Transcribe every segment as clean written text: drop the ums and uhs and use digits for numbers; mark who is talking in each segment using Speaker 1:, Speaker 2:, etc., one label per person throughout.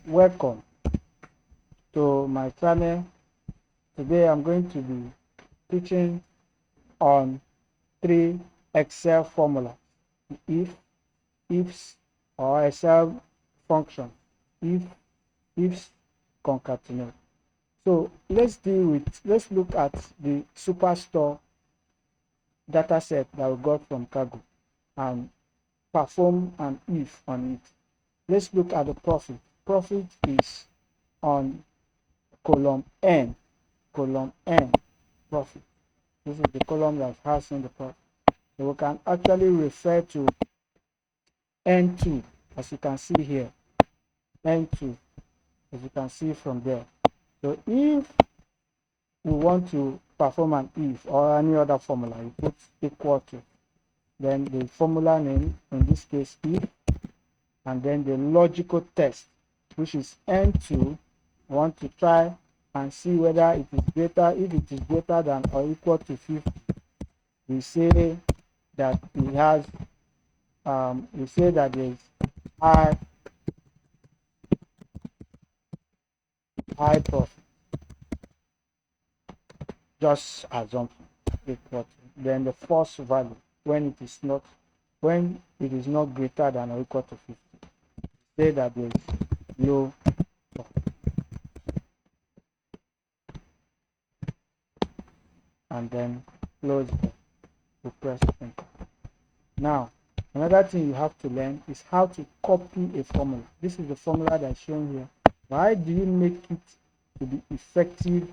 Speaker 1: Welcome to my channel. Today I'm going to be teaching on 3 Excel formulas: if, ifs, or Excel function: if, ifs, concatenate. So let's look at the superstore data set that we got from Cargo and perform an if on it. Let's look at the profit. Profit is on column N, profit. This is the column that has in the profit. So we can actually refer to N2, as you can see here, N2, as you can see from there. So if we want to perform an if or any other formula, you put equal to, then the formula name, in this case if, and then the logical test, which is N2. I want to try and see whether it is greater. If it is greater than or equal to 50, we say that it has we say that there is high profit. Just assumption equal to, then the false value when it is not greater than or equal to 50, say that there is low profit. And then close it, to press enter. Now another thing you have to learn is how to copy a formula. This is the formula that's shown here. Why do you make it to be effective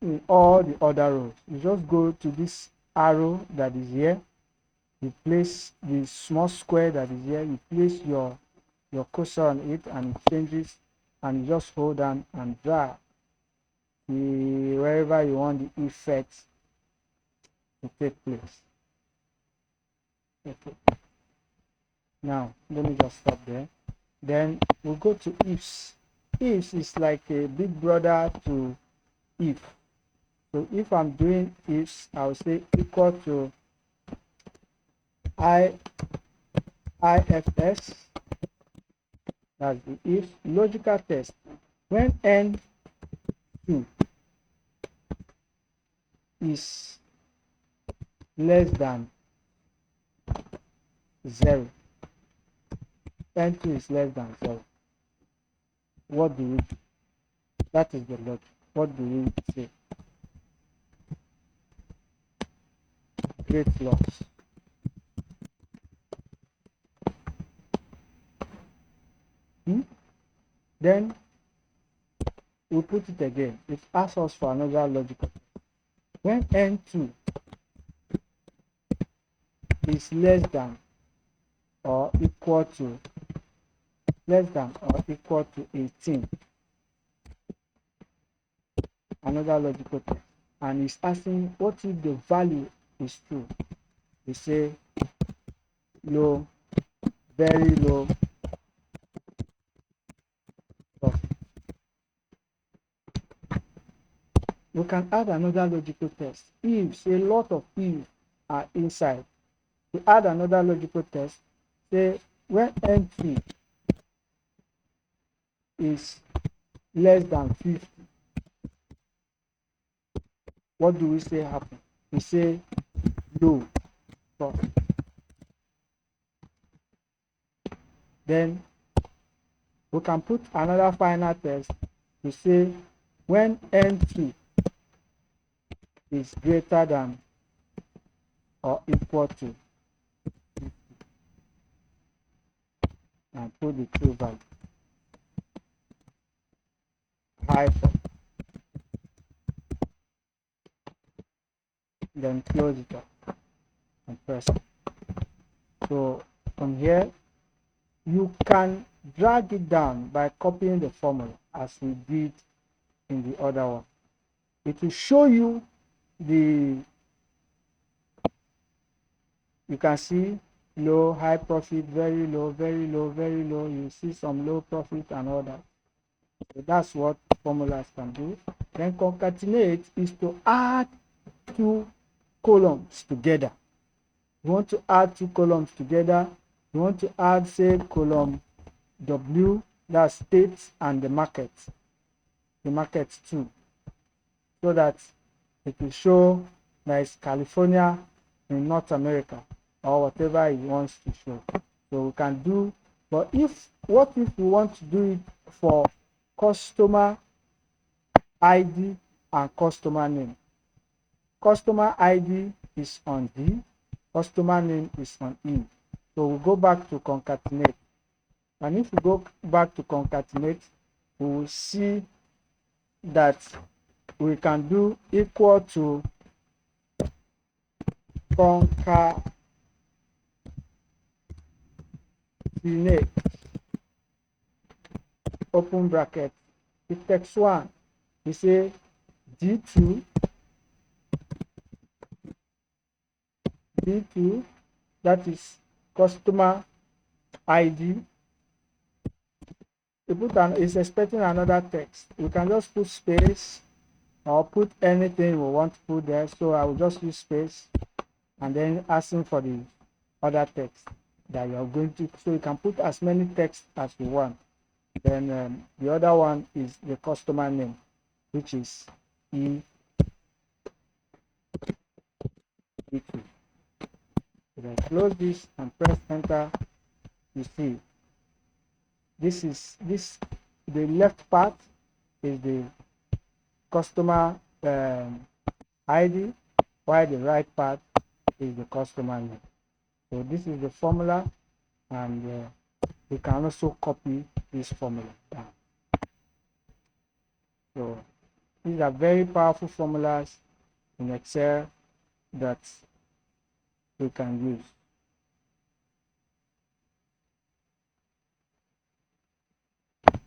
Speaker 1: in all the other rows? You just go to this arrow that is here, you place the small square that is here, you place your cursor on it and it changes, and you just hold down and drag wherever you want the effect to take place. Okay. Now let me just stop there. Then we'll go to ifs. Ifs is like a big brother to if. So if I'm doing ifs, I'll say equal to IFS. That's the if. Logical test: when N2 is less than 0, N2 is less than 0, what do we do? That is the logic. What do we say? Great loss. Then we put it again. It asks us for another logical test. When N2 is less than or equal to 18, another logical test, and it's asking what if the value is true. We say low, very low profit. We can add another logical test. If a lot of ifs are inside, we add another logical test. Say when N3 is less than 50, what do we say happen? We say low profit. Then we can put another final test to say when N2 is greater than or equal to 50, and put the true value, high profit. Then close it up and press it. So from here you can drag it down by copying the formula as we did in the other one. It will show you you can see low, high profit, very low, very low, very low. You see some low profit and all that. So that's what formulas can do. Then concatenate is to add 2 columns together. You want to add 2 columns together. You want to add, say, column W that's states and the market too, so that it will show there is California in North America or whatever it wants to show. So we can do, but what if we want to do it for customer ID and customer name? Customer ID is on D, customer name is on E. So we'll go back to concatenate. And if we go back to concatenate, we will see that we can do equal to concatenate, open bracket. It takes one. We say D2, that is customer ID. It's expecting another text. We can just put space or put anything we want to put there. So I will just use space and then asking for the other text that you are going to. So you can put as many text as you want. Then the other one is the customer name, which is E2. So then close this and press enter. You see, the left part is the customer ID, while the right part is the customer name. So this is the formula, and you can also copy this formula down. So these are very powerful formulas in Excel that we can use.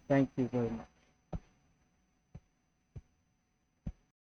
Speaker 1: Thank you very much.